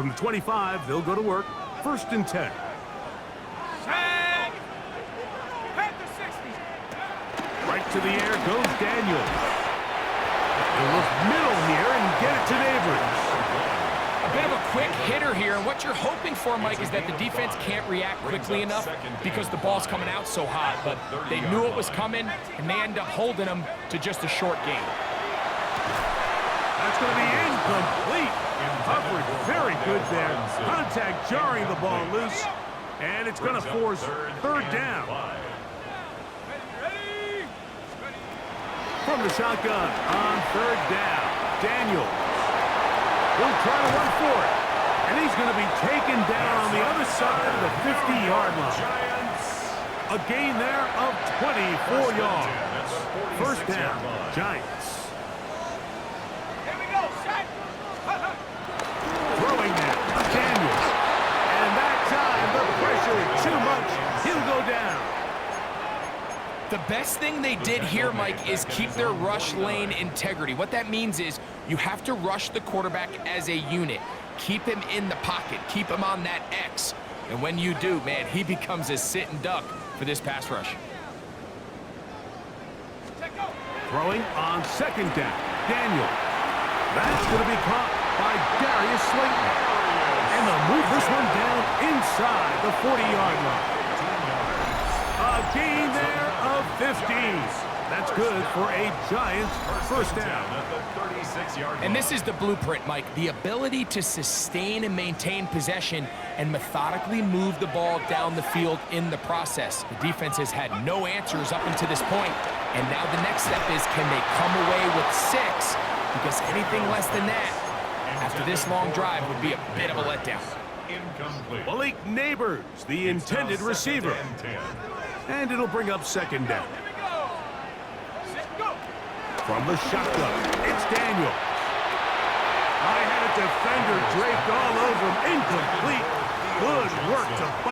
From the 25, they'll go to work. 1st and 10. Right to the air goes Daniel. They'll look middle here and get it to Neighbors. A bit of a quick hitter here, and what you're hoping for, Mike, is that the defense can't react quickly enough because the ball's coming out so hot, but they knew it was coming, and they end up holding them to just a short gain. That's going to be incomplete. Coverage very good there. Contact jarring the ball loose, and it's going to force 3rd down. From the shotgun on 3rd down, Daniel will try to run for it, and he's going to be taken down on the other side of the 50-yard line. A gain there of 24 yards. 1st down, Giants. Throwing now, Daniel. And that time, the pressure too much. He'll go down. The best thing they did here, Mike, is keep their rush lane integrity. What that means is you have to rush the quarterback as a unit. Keep him in the pocket. Keep him on that X. And when you do, man, he becomes a sitting duck for this pass rush. Throwing on 2nd down, Daniel. That's going to be caught by Darius Slayton. And they'll move this one down inside the 40-yard line. A gain there of 15. That's good for a Giants 1st down. And this is the blueprint, Mike. The ability to sustain and maintain possession and methodically move the ball down the field in the process. The defense has had no answers up until this point, and now the next step is, can they come away with 6? Because anything less than that, after this long drive, would be a bit of a letdown. Malik Neighbors, the intended receiver. And it'll bring up 2nd down. From the shotgun, it's Daniel. I had a defender draped all over him. Incomplete. Good work to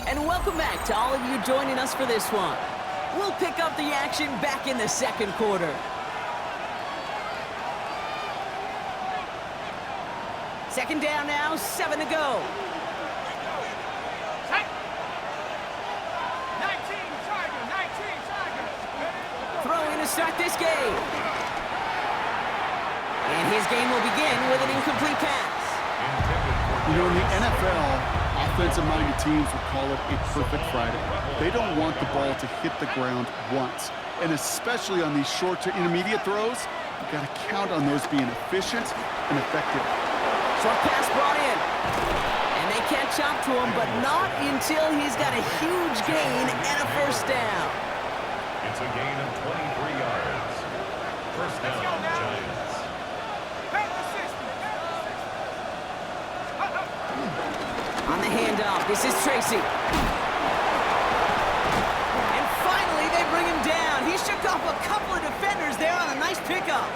And welcome back to all of you joining us for this one. We'll pick up the action back in the second quarter. Second down now, 7 to go. 19 Tiger. Throwing to start this game. And his game will begin with an incomplete pass. You know, in the NFL, offensive-minded teams would call it a perfect Friday. They don't want the ball to hit the ground once. And especially on these short to intermediate throws, you've got to count on those being efficient and effective. Short pass brought in. And they catch up to him, but not until he's got a huge gain and a first down. It's a gain of 23 yards. First down, Giants. On the handoff, this is Tracy. And finally, they bring him down. He shook off a couple of defenders there on a nice pickup.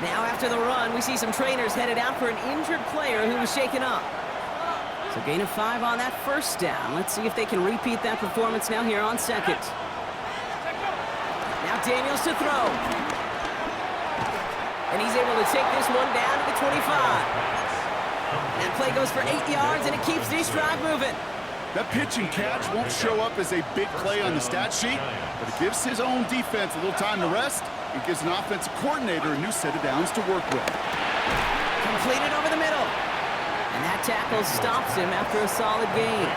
Now, after the run, we see some trainers headed out for an injured player who was shaken up. So gain of 5 on that first down. Let's see if they can repeat that performance now here on second. Now Daniels to throw. And he's able to take this one down to the 25. That play goes for 8 yards, and it keeps this drive moving. That pitch and catch won't show up as a big play on the stat sheet, but it gives his own defense a little time to rest. It gives an offensive coordinator a new set of downs to work with. Completed over the middle. And that tackle stops him after a solid gain.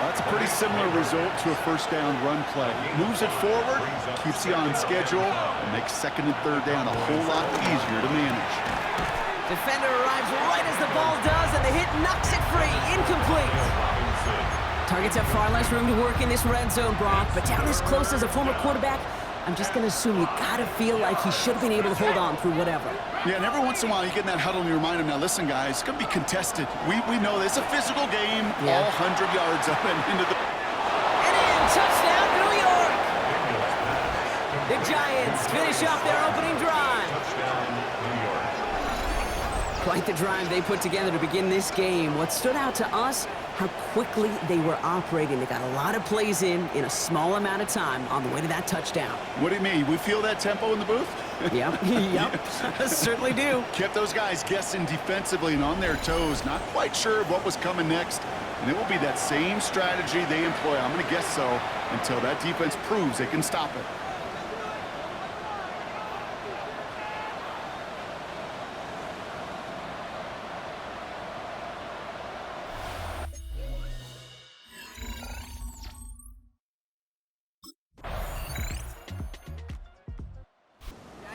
That's a pretty similar result to a first down run play. Moves it forward, keeps you on schedule, and makes second and third down a whole lot easier to manage. Defender arrives right as the ball does, and the hit knocks it free. Incomplete. Targets have far less room to work in this red zone, Brock, but down this close as a former quarterback, I'm just going to assume you got to feel like he should have been able to hold on through whatever. Yeah, and every once in a while you get in that huddle and you remind him, now listen, guys, it's going to be contested. We know this. It's a physical game, all 100 yards up and into the... And in, touchdown, New York! The Giants finish off their opening drive. Quite the drive they put together to begin this game. What stood out to us, how quickly they were operating. They got a lot of plays in a small amount of time on the way to that touchdown. What do you mean? We feel that tempo in the booth? Yep, certainly do. Kept those guys guessing defensively and on their toes, not quite sure what was coming next. And it will be that same strategy they employ, I'm going to guess so, until that defense proves they can stop it.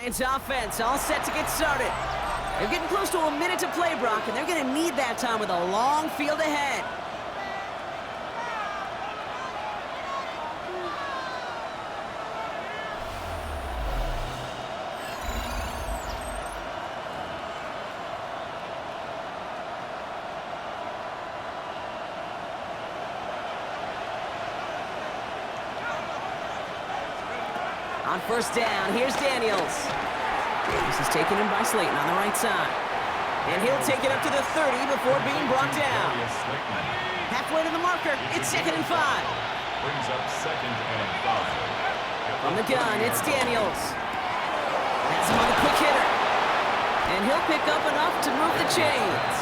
Giants offense all set to get started. They're getting close to a minute to play, Brock, and they're going to need that time with a long field ahead. On first down, here's Daniels. This is taken in by Slayton on the right side. And he'll take it up to the 30 before being brought down. Halfway to the marker, it's 2nd and 5. Brings up 2nd and 5. From the gun, it's Daniels. Has him on the quick hitter. And he'll pick up enough to move the chains.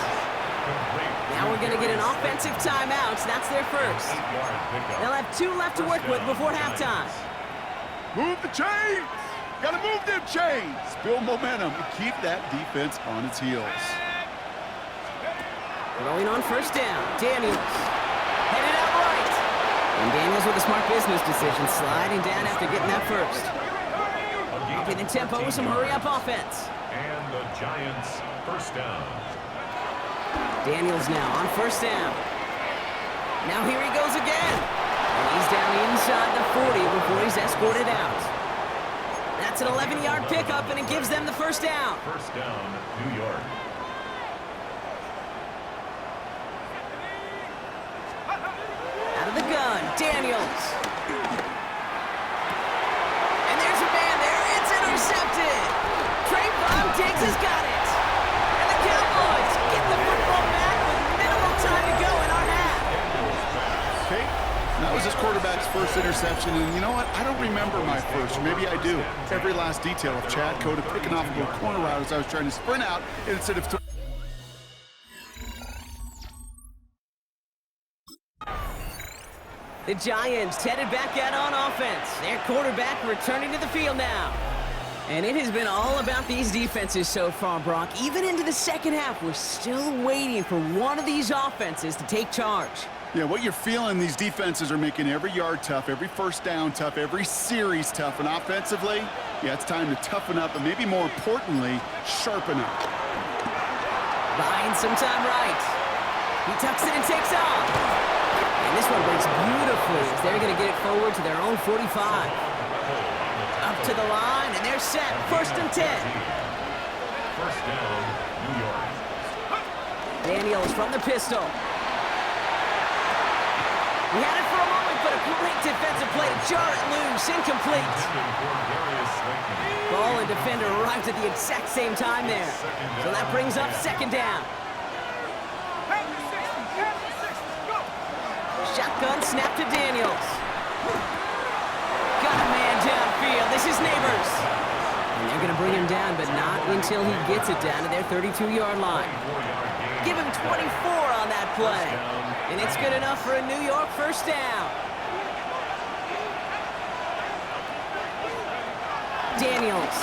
Now we're going to get an offensive timeout. That's their first. They'll have 2 left to work with before halftime. Move the chains! Gotta move them chains! Build momentum and keep that defense on its heels. Throwing on first down, Daniels. Headed out right. And Daniels with a smart business decision, sliding down after getting that first. Upping the tempo with some hurry-up offense. And the Giants first down. Daniels now on first down. Now here he goes again. And he's down inside the 40 before he's escorted out. That's an 11-yard pickup, and it gives them the first down. First down, New York. Out of the gun, Daniels. And there's a man there. It's intercepted. Trayvon Diggs has got it. And the Cowboys get the football back with minimal time to go in our half. Okay, that was his quarterback's first interception, and you know what? I don't remember my first, or maybe I do. Every last detail of Chad Cota picking off a little corner route as I was trying to sprint out, and instead of... The Giants headed back out on offense. Their quarterback returning to the field now. And it has been all about these defenses so far, Brock. Even into the second half, we're still waiting for one of these offenses to take charge. Yeah, what you're feeling, these defenses are making every yard tough, every first down tough, every series tough, and offensively, yeah, it's time to toughen up, and maybe more importantly, sharpen up. Buying some time right. He tucks it and takes off. And this one breaks beautifully as they're going to get it forward to their own 45. Up to the line, and they're set. 1st and 10. First down, New York. Daniels from the pistol. We had it for a moment, but a great defensive play to jar it loose. Incomplete. Ball and defender arrived at the exact same time there. So that brings up 2nd down. Shotgun snap to Daniels. Got a man downfield. This is Neighbors. And they're going to bring him down, but not until he gets it down to their 32-yard line. Give him 24 on that play. And it's good enough for a New York first down. Daniels.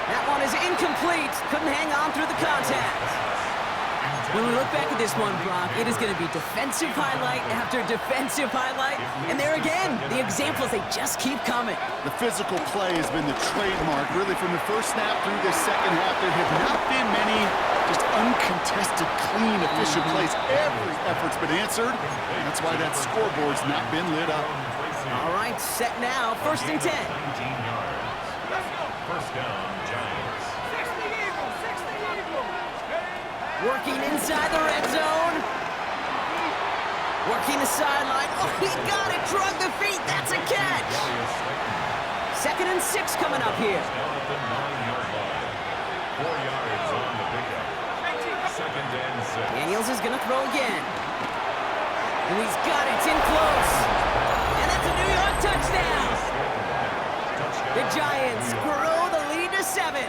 That one is incomplete. Couldn't hang on through the contact. When we look back at this one, Brock, it is going to be defensive highlight after defensive highlight. And there again, the examples, they just keep coming. The physical play has been the trademark. Really, from the first snap through this second half, there have not been many just uncontested, clean, efficient plays. Every effort's been answered. And that's why that scoreboard's not been lit up. All right, set now, 1st and 10. 19 yards. First down, Giants. 60 Eagles, 60 Eagles. Working inside the red zone. Working the sideline. Oh, he got it. Drug the feet. That's a catch. 2nd and 6 coming up here. Down at the 9-yard line. 4 yards on the pickup. 2nd and 6. Daniels is going to throw again. And he's got it. It's in close. And that's a New York touchdown. The Giants grow the lead to 7.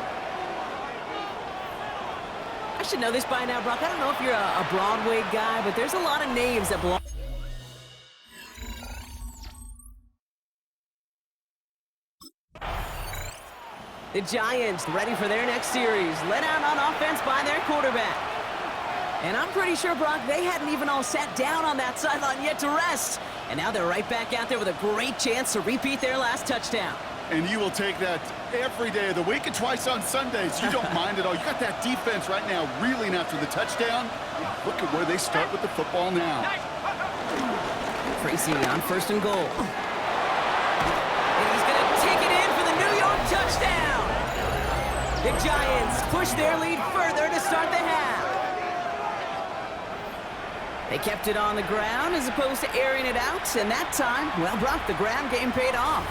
I should know this by now, Brock. I don't know if you're a Broadway guy, but there's a lot of names that belong. The Giants ready for their next series. Led out on offense by their quarterback. And I'm pretty sure, Brock, they hadn't even all sat down on that sideline yet to rest. And now they're right back out there with a great chance to repeat their last touchdown. And you will take that every day of the week and twice on Sundays. You don't mind at all. You got that defense right now reeling after the touchdown. Look at where they start with the football now. Tracy on 1st and goal. And he's going to take it in for the New York touchdown. The Giants push their lead further to start the half. They kept it on the ground as opposed to airing it out. And that time, well, Brock, the ground game paid off.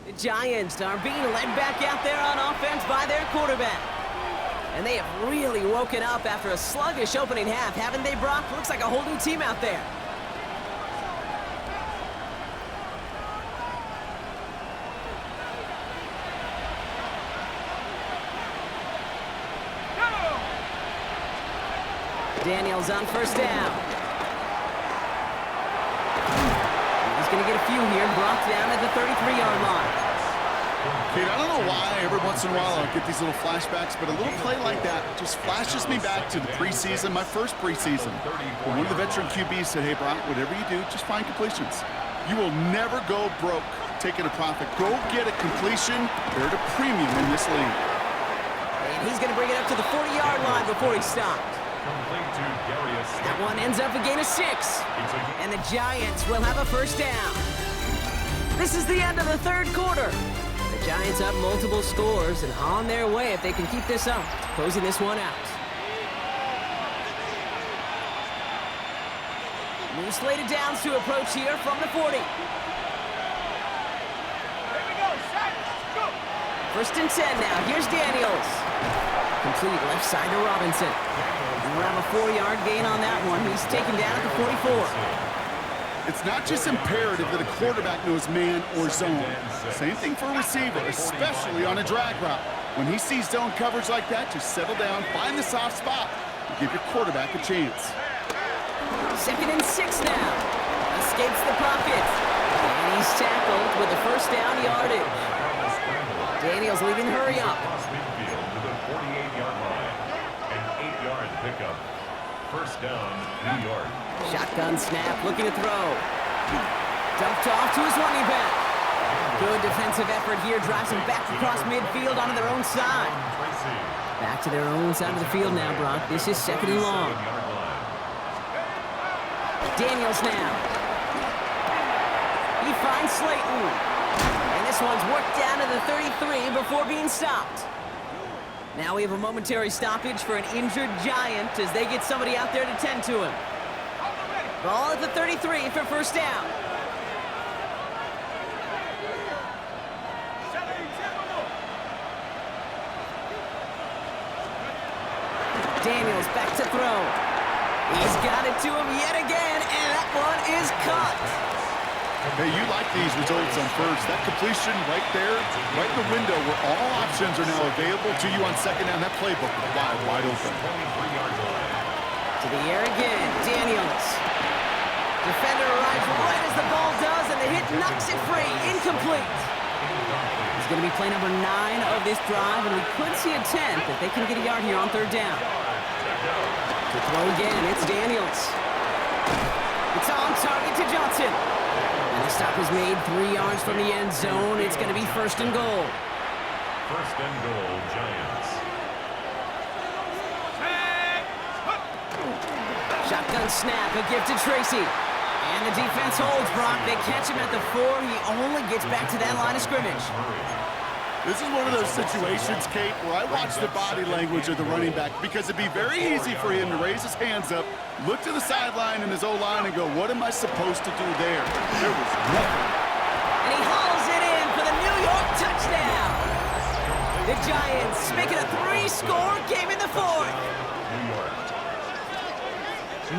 The Giants are being led back out there on offense by their quarterback. And they have really woken up after a sluggish opening half, haven't they, Brock? Looks like a whole new team out there. Daniels on 1st down. He's going to get a few here, brought down at the 33-yard line. Kate, I don't know why every once in a while I get these little flashbacks, but a little play like that just flashes me back to the preseason, my first preseason. When one of the veteran QBs said, hey, Brock, whatever you do, just find completions. You will never go broke taking a profit. Go get a completion. They're at a premium in this league. And he's going to bring it up to the 40-yard line before he stopped. That one ends up a gain of 6. And the Giants will have a 1st down. This is the end of the 3rd quarter. The Giants up multiple scores and on their way if they can keep this up, closing this one out. New slated downs to approach here from the 40. Here we go, set, go. 1st and 10 now. Here's Daniels. Complete left side to Robinson. We'll have a 4-yard gain on that one. He's taken down at the 44. It's not just imperative that a quarterback knows man or zone. Same thing for a receiver, especially on a drag route. When he sees zone coverage like that, just settle down, find the soft spot, and give your quarterback a chance. 2nd and 6 now. Escapes the pocket. And he's tackled with the 1st down yardage. Daniels leading the hurry up. Pickup. 1st down, New York. Shotgun snap, looking to throw. Dumped off to his running back. Good defensive effort here, drives him back across midfield onto their own side. Back to their own side of the field now, Brock. This is 2nd and long. Daniels now. He finds Slayton. And this one's worked down to the 33 before being stopped. Now we have a momentary stoppage for an injured Giant as they get somebody out there to tend to him. Ball at the 33 for 1st down. Daniels back to throw. He's got it to him yet again, and that one is caught. Hey, you like these results on 1st. That completion right there, right in the window where all options are now available to you on 2nd down. That playbook is wide open. To the air again, Daniels. Defender arrives right as the ball does, and the hit knocks it free. Incomplete. He's going to be play number 9 of this drive, and we could see a 10th if they can get a yard here on 3rd down. To throw again, it's Daniels. It's on target to Johnson. And the stop is made 3 yards from the end zone. It's going to be 1st and goal. 1st and goal, Giants. Shotgun snap, a gift to Tracy. And the defense holds, Brock. They catch him at the 4. He only gets back to that line of scrimmage. This is one of those situations, Kate, where I watch the body language of the running back because it'd be very easy for him to raise his hands up, look to the sideline and his O-line and go, what am I supposed to do there? There was nothing. And he hauls it in for the New York touchdown. The Giants make it a 3-score game in the 4th.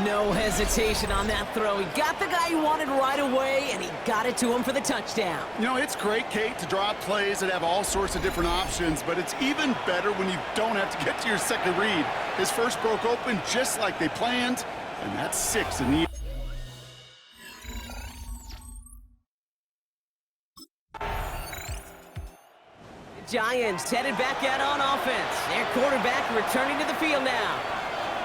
No hesitation on that throw. He got the guy he wanted right away, and he got it to him for the touchdown. You know, it's great, Kate, to draw up plays that have all sorts of different options, but it's even better when you don't have to get to your second read. His first broke open just like they planned, and that's 6 in the... Giants headed back out on offense. Their quarterback returning to the field now.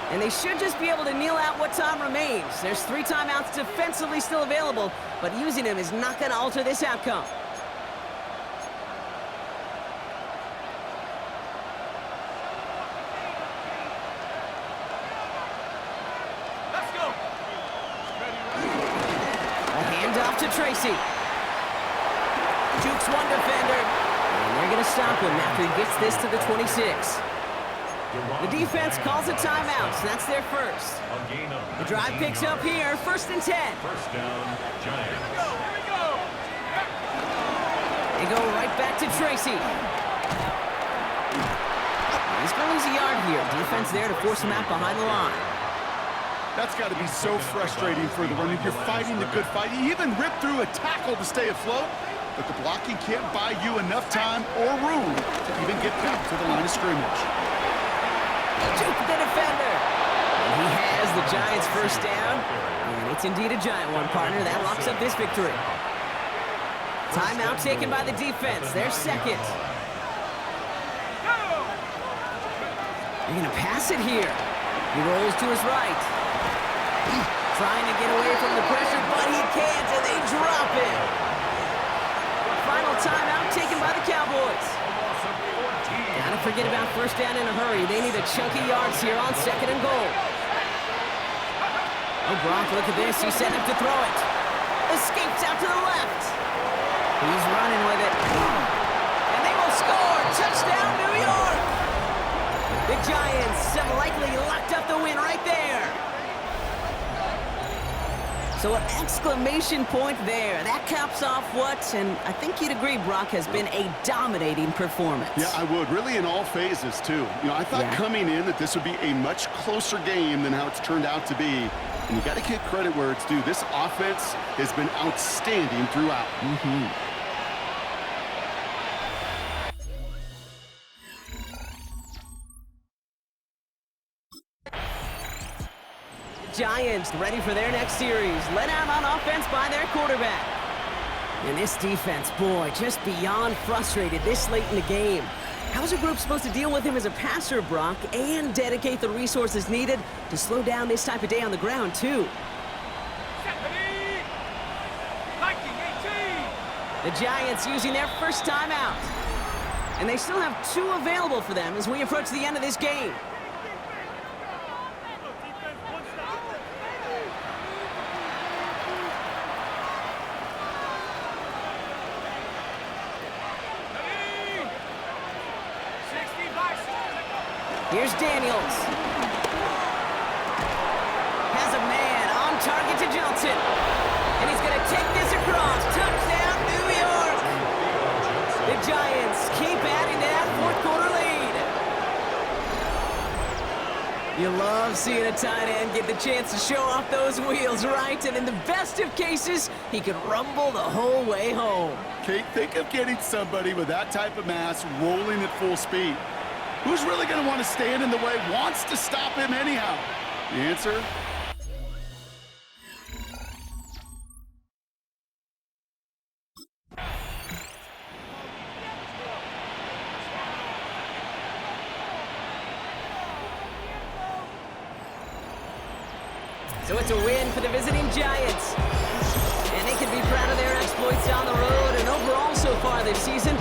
And they should just be able to kneel out what time remains. There's 3 timeouts defensively still available, but using them is not going to alter this outcome. Let's go. A handoff to Tracy. Jukes one defender. And they're going to stop him after he gets this to the 26. The defense calls a timeout, so that's their first. The drive picks up here, 1st and 10. 1st down, Giants. Here we go. They go right back to Tracy. He's going to lose a yard here. Defense there to force him out behind the line. That's got to be so frustrating for the running. You're fighting the good fight. You even rip through a tackle to stay afloat, but the blocking can't buy you enough time or room to even get back to the line of scrimmage. Juke the defender. And he has the Giants' first down. And it's indeed a giant one, partner. That locks up this victory. Timeout taken by the defense. Their second. They're going to pass it here. He rolls to his right. Trying to get away from the pressure, but he can't, and they drop it. Final timeout taken by the Cowboys. Gotta forget about 1st down in a hurry. They need a chunky yards here on 2nd and goal. Oh, Brock, look at this. He's set up to throw it. Escapes out to the left. He's running with it. And they will score. Touchdown, New York. The Giants have likely locked up the win right there. So an exclamation point there. That caps off what, and I think you'd agree, Brock, has been a dominating performance. Yeah, I would. Really in all phases, too. You know, I thought coming in that this would be a much closer game than how it's turned out to be. And you got to give credit where it's due. This offense has been outstanding throughout. Giants ready for their next series. Let out on offense by their quarterback. And this defense, boy, just beyond frustrated this late in the game. How's a group supposed to deal with him as a passer, Brock, and dedicate the resources needed to slow down this type of day on the ground, too? The Giants using their first timeout. And they still have 2 available for them as we approach the end of this game. Here's Daniels. Has a man on target to Johnson. And he's going to take this across. Touchdown, New York. The Giants keep adding to that 4th quarter lead. You love seeing a tight end get the chance to show off those wheels, right? And in the best of cases, he could rumble the whole way home. Kate, think of getting somebody with that type of mass rolling at full speed. Who's really going to want to stand in the way, wants to stop him anyhow? The answer? So it's a win for the visiting Giants. And they can be proud of their exploits down the road. And overall so far this season,